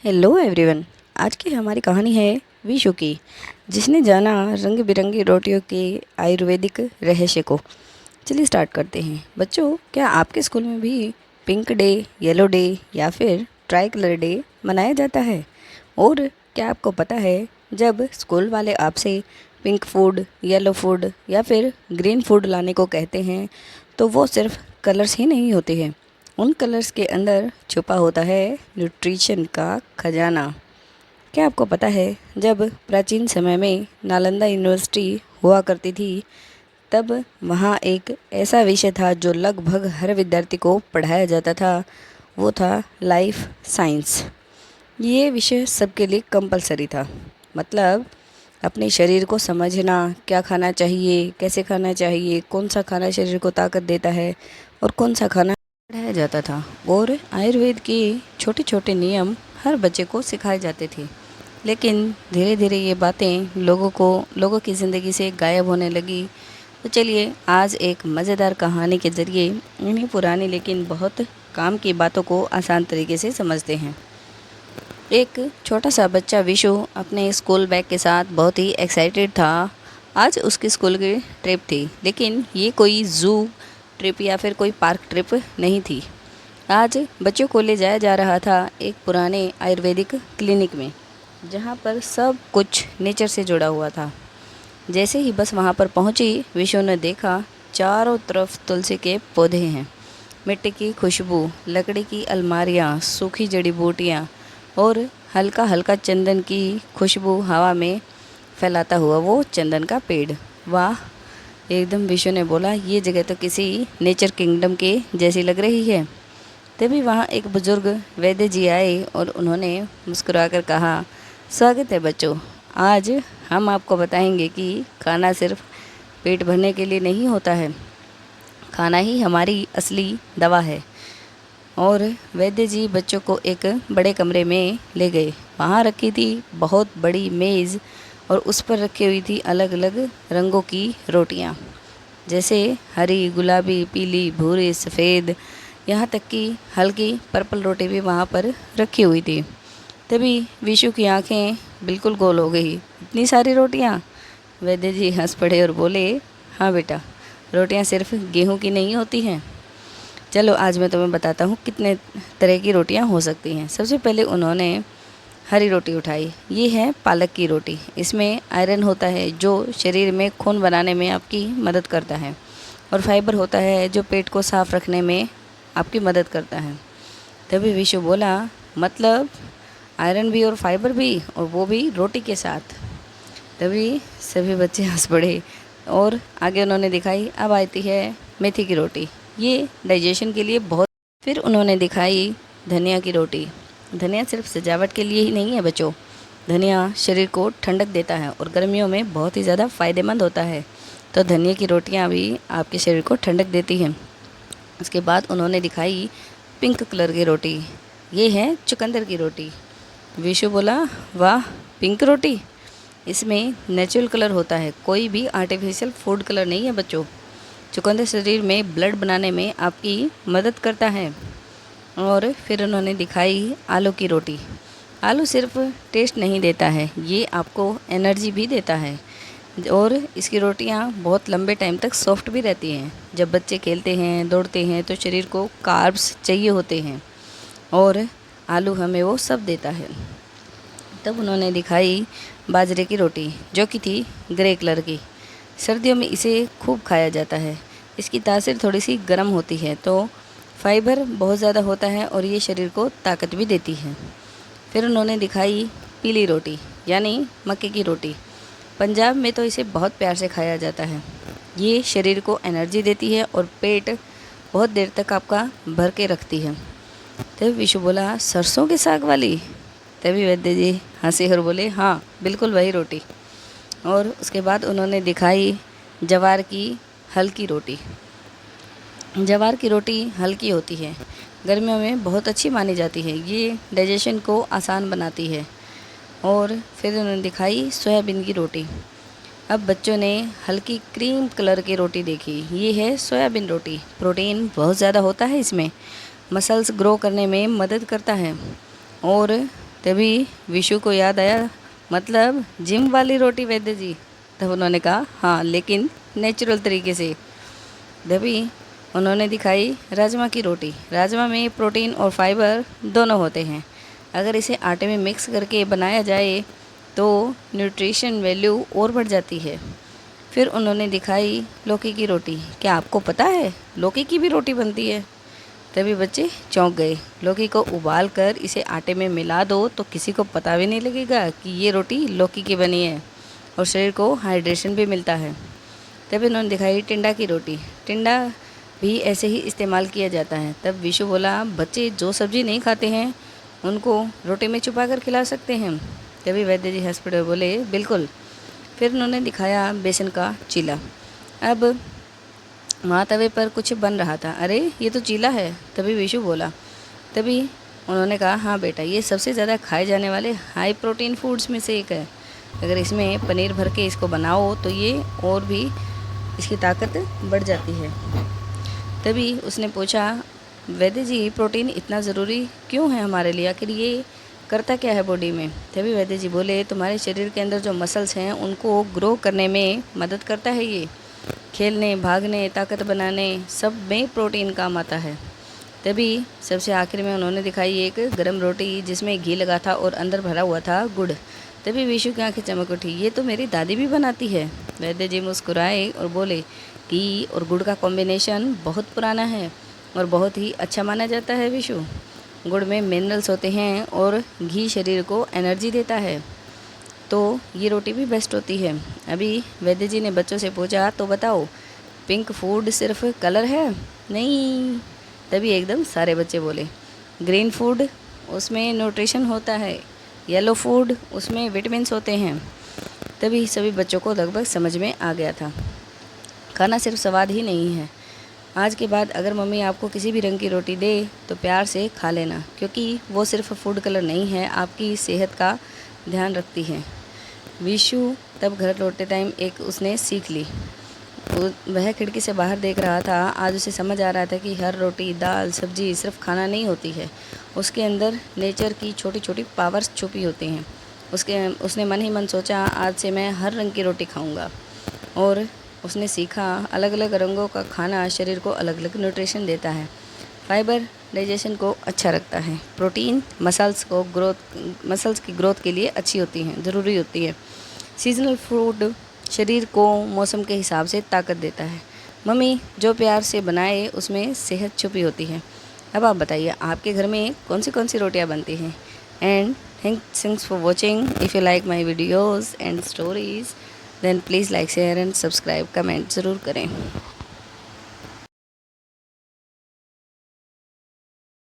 Hello everyone. आज की हमारी कहानी है विशु की, जिसने जाना रंग बिरंगी रोटियों के आयुर्वेदिक रहस्य को। चलिए स्टार्ट करते हैं। बच्चों, क्या आपके स्कूल में भी पिंक डे, येलो डे या फिर ट्राई कलर डे मनाया जाता है? और क्या आपको पता है, जब स्कूल वाले आपसे पिंक फूड, येलो फूड या फिर ग्रीन फूड लाने को कहते हैं, तो वो सिर्फ कलर्स ही नहीं होते हैं। उन कलर्स के अंदर छुपा होता है न्यूट्रिशन का खजाना। क्या आपको पता है, जब प्राचीन समय में नालंदा यूनिवर्सिटी हुआ करती थी, तब वहाँ एक ऐसा विषय था जो लगभग हर विद्यार्थी को पढ़ाया जाता था। वो था लाइफ साइंस। ये विषय सबके लिए कंपलसरी था। मतलब अपने शरीर को समझना, क्या खाना चाहिए, कैसे खाना चाहिए, कौन सा खाना शरीर को ताकत देता है और कौन सा खाना पढ़ाया जाता था। और आयुर्वेद के छोटे छोटे नियम हर बच्चे को सिखाए जाते थे। लेकिन धीरे धीरे ये बातें लोगों की ज़िंदगी से गायब होने लगी। तो चलिए आज एक मज़ेदार कहानी के ज़रिए इन्हीं पुरानी लेकिन बहुत काम की बातों को आसान तरीके से समझते हैं। एक छोटा सा बच्चा विशु अपने स्कूल बैग के साथ बहुत ही एक्साइटेड था। आज उसकी स्कूल की ट्रिप थी, लेकिन ये कोई ज़ू ट्रिप या फिर कोई पार्क ट्रिप नहीं थी। आज बच्चों को ले जाया जा रहा था एक पुराने आयुर्वेदिक क्लिनिक में, जहाँ पर सब कुछ नेचर से जुड़ा हुआ था। जैसे ही बस वहाँ पर पहुँची, विशु ने देखा चारों तरफ तुलसी के पौधे हैं, मिट्टी की खुशबू, लकड़ी की अलमारियाँ, सूखी जड़ी बूटियाँ और हल्का हल्का चंदन की खुशबू हवा में फैलाता हुआ वो चंदन का पेड़। वाह! एकदम विशु ने बोला, ये जगह तो किसी नेचर किंगडम के जैसी लग रही है। तभी वहाँ एक बुजुर्ग वैद्य जी आए और उन्होंने मुस्कुराकर कहा, स्वागत है बच्चों। आज हम आपको बताएंगे कि खाना सिर्फ पेट भरने के लिए नहीं होता है, खाना ही हमारी असली दवा है। और वैद्य जी बच्चों को एक बड़े कमरे में ले गए। वहाँ रखी थी बहुत बड़ी मेज़ और उस पर रखी हुई थी अलग अलग रंगों की रोटियाँ, जैसे हरी, गुलाबी, पीली, भूरी, सफ़ेद, यहाँ तक कि हल्की पर्पल रोटी भी वहाँ पर रखी हुई थी। तभी विशु की आंखें बिल्कुल गोल हो गई। इतनी सारी रोटियाँ! वैद्य जी हंस पड़े और बोले, हाँ बेटा, रोटियाँ सिर्फ गेहूँ की नहीं होती हैं। चलो आज मैं तुम्हें बताता हूँ कितने तरह की रोटियाँ हो सकती हैं। सबसे पहले उन्होंने हरी रोटी उठाई। ये है पालक की रोटी। इसमें आयरन होता है जो शरीर में खून बनाने में आपकी मदद करता है, और फाइबर होता है जो पेट को साफ रखने में आपकी मदद करता है। तभी विशु बोला, मतलब आयरन भी और फाइबर भी, और वो भी रोटी के साथ। तभी सभी बच्चे हंस पड़े और आगे उन्होंने दिखाई। अब आती है मेथी की रोटी। ये डाइजेशन के लिए बहुत। फिर उन्होंने दिखाई धनिया की रोटी। धनिया सिर्फ सजावट के लिए ही नहीं है बच्चों। धनिया शरीर को ठंडक देता है और गर्मियों में बहुत ही ज़्यादा फ़ायदेमंद होता है। तो धनिया की रोटियां भी आपके शरीर को ठंडक देती हैं। उसके बाद उन्होंने दिखाई पिंक कलर की रोटी। ये है चुकंदर की रोटी। विशु बोला, वाह, पिंक रोटी! इसमें नेचुरल कलर होता है, कोई भी आर्टिफिशियल फूड कलर नहीं है बच्चों। चुकंदर शरीर में ब्लड बनाने में आपकी मदद करता है। और फिर उन्होंने दिखाई आलू की रोटी। आलू सिर्फ टेस्ट नहीं देता है, ये आपको एनर्जी भी देता है। और इसकी रोटियां बहुत लंबे टाइम तक सॉफ्ट भी रहती हैं। जब बच्चे खेलते हैं, दौड़ते हैं, तो शरीर को कार्ब्स चाहिए होते हैं, और आलू हमें वो सब देता है। तब उन्होंने दिखाई बाजरे की रोटी, जो कि थी ग्रे कलर की। सर्दियों में इसे खूब खाया जाता है। इसकी तासीर थोड़ी सी गर्म होती है, तो फाइबर बहुत ज़्यादा होता है और ये शरीर को ताकत भी देती है। फिर उन्होंने दिखाई पीली रोटी, यानी मक्के की रोटी। पंजाब में तो इसे बहुत प्यार से खाया जाता है। ये शरीर को एनर्जी देती है और पेट बहुत देर तक आपका भर के रखती है। तभी विशु बोला, सरसों के साग वाली? तभी वैद्य जी हंसे और बोले, हाँ बिल्कुल वही रोटी। और उसके बाद उन्होंने दिखाई जवार की हल्की रोटी। जवार की रोटी हल्की होती है, गर्मियों में बहुत अच्छी मानी जाती है। ये डाइजेशन को आसान बनाती है। और फिर उन्होंने दिखाई सोयाबीन की रोटी। अब बच्चों ने हल्की क्रीम कलर की रोटी देखी। ये है सोयाबीन रोटी। प्रोटीन बहुत ज़्यादा होता है इसमें, मसल्स ग्रो करने में मदद करता है। और तभी विशु को याद आया, मतलब जिम वाली रोटी वैद्य जी? तब उन्होंने कहा हाँ, लेकिन नेचुरल तरीके से। तभी उन्होंने दिखाई राजमा की रोटी। राजमा में प्रोटीन और फाइबर दोनों होते हैं। अगर इसे आटे में मिक्स करके बनाया जाए तो न्यूट्रिशन वैल्यू और बढ़ जाती है। फिर उन्होंने दिखाई लौकी की रोटी। क्या आपको पता है लौकी की भी रोटी बनती है? तभी बच्चे चौंक गए। लौकी को उबाल कर इसे आटे में मिला दो तो किसी को पता भी नहीं लगेगा कि ये रोटी लौकी की बनी है, और शरीर को हाइड्रेशन भी मिलता है। तभी उन्होंने दिखाई टिंडा की रोटी। टिंडा भी ऐसे ही इस्तेमाल किया जाता है। तब विशु बोला, बच्चे जो सब्जी नहीं खाते हैं उनको रोटी में छुपा कर खिला सकते हैं। तभी वैद्य जी हंस पड़े, बोले बिल्कुल। फिर उन्होंने दिखाया बेसन का चीला। अब वहाँ तवे पर कुछ बन रहा था। अरे ये तो चीला है, तभी विशु बोला। तभी उन्होंने कहा, हाँ बेटा, ये सबसे ज़्यादा खाए जाने वाले हाई प्रोटीन फूड्स में से एक है। अगर इसमें पनीर भर के इसको बनाओ तो ये और भी इसकी ताकत बढ़ जाती है। तभी उसने पूछा, वैद्य जी प्रोटीन इतना ज़रूरी क्यों है हमारे लिए? आखिर ये करता क्या है बॉडी में? तभी वैद्य जी बोले, तुम्हारे शरीर के अंदर जो मसल्स हैं उनको ग्रो करने में मदद करता है। ये खेलने, भागने, ताकत बनाने सब में प्रोटीन काम आता है। तभी सबसे आखिर में उन्होंने दिखाई एक गरम रोटी जिसमें घी लगा था और अंदर भरा हुआ था गुड़। तभी विशु की आंखें चमक उठी, ये तो मेरी दादी भी बनाती है। वैद्य जी मुस्कुराए और बोले, घी और गुड़ का कॉम्बिनेशन बहुत पुराना है और बहुत ही अच्छा माना जाता है विशु। गुड़ में मिनरल्स होते हैं और घी शरीर को एनर्जी देता है, तो ये रोटी भी बेस्ट होती है। अभी वैद्य जी ने बच्चों से पूछा, तो बताओ पिंक फूड सिर्फ कलर है? नहीं। तभी एकदम सारे बच्चे बोले, ग्रीन फूड उसमें न्यूट्रिशन होता है, येलो फूड उसमें विटामिन्स होते हैं। तभी सभी बच्चों को लगभग समझ में आ गया था, खाना सिर्फ स्वाद ही नहीं है। आज के बाद अगर मम्मी आपको किसी भी रंग की रोटी दे तो प्यार से खा लेना, क्योंकि वो सिर्फ फूड कलर नहीं है, आपकी सेहत का ध्यान रखती है। विशु तब घर लौटते टाइम एक उसने सीख ली। वह खिड़की से बाहर देख रहा था। आज उसे समझ आ रहा था कि हर रोटी, दाल, सब्जी सिर्फ खाना नहीं होती है, उसके अंदर नेचर की छोटी छोटी पावर्स छुपी होती हैं। उसने मन ही मन सोचा, आज से मैं हर रंग की रोटी खाऊंगा। और उसने सीखा, अलग अलग रंगों का खाना शरीर को अलग अलग न्यूट्रिशन देता है। फाइबर डाइजेशन को अच्छा रखता है। प्रोटीन मसल्स की ग्रोथ के लिए अच्छी होती हैं, ज़रूरी होती है। सीजनल फूड शरीर को मौसम के हिसाब से ताकत देता है। मम्मी जो प्यार से बनाए उसमें सेहत छुपी होती है। अब आप बताइए, आपके घर में कौन सी रोटियां बनती हैं? And thanks for watching. If you like my videos and stories then please like, share and subscribe, comment ज़रूर करें।